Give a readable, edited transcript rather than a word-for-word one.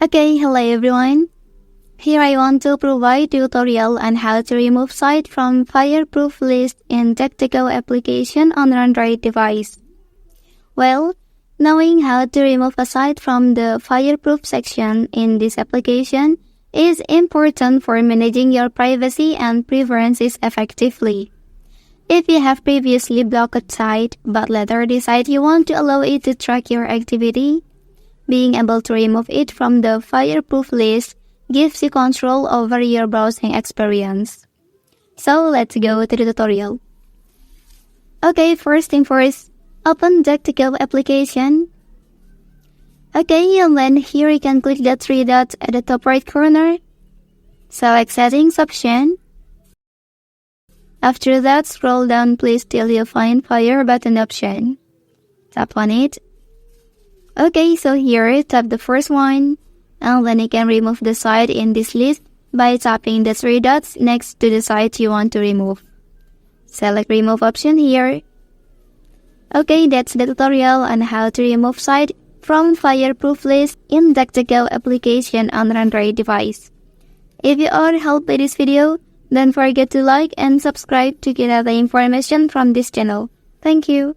Okay, hello everyone. Here I want to provide tutorial on how to remove site from Fireproof list in Duckduckgo application on Android device. Well, knowing how to remove a site from the Fireproof section in this application is important for managing your privacy and preferences effectively. If you have previously blocked a site but later decide you want to allow it to track your activity, being able to remove it from the Fireproof list gives you control over your browsing experience. So let's go to the tutorial. Okay, first thing first, open Duckduckgo application. Okay, and then here you can click the three dots at the top right corner. Select settings option. After that, scroll down please till you find Fire button option. Tap on it. Okay, so here, tap the first one, and then you can remove the site in this list by tapping the three dots next to the site you want to remove. Select remove option here. Okay, that's the tutorial on how to remove site from Fireproof list in Duckduckgo application on Android device. If you are helped by this video, don't forget to like and subscribe to get other information from this channel. Thank you.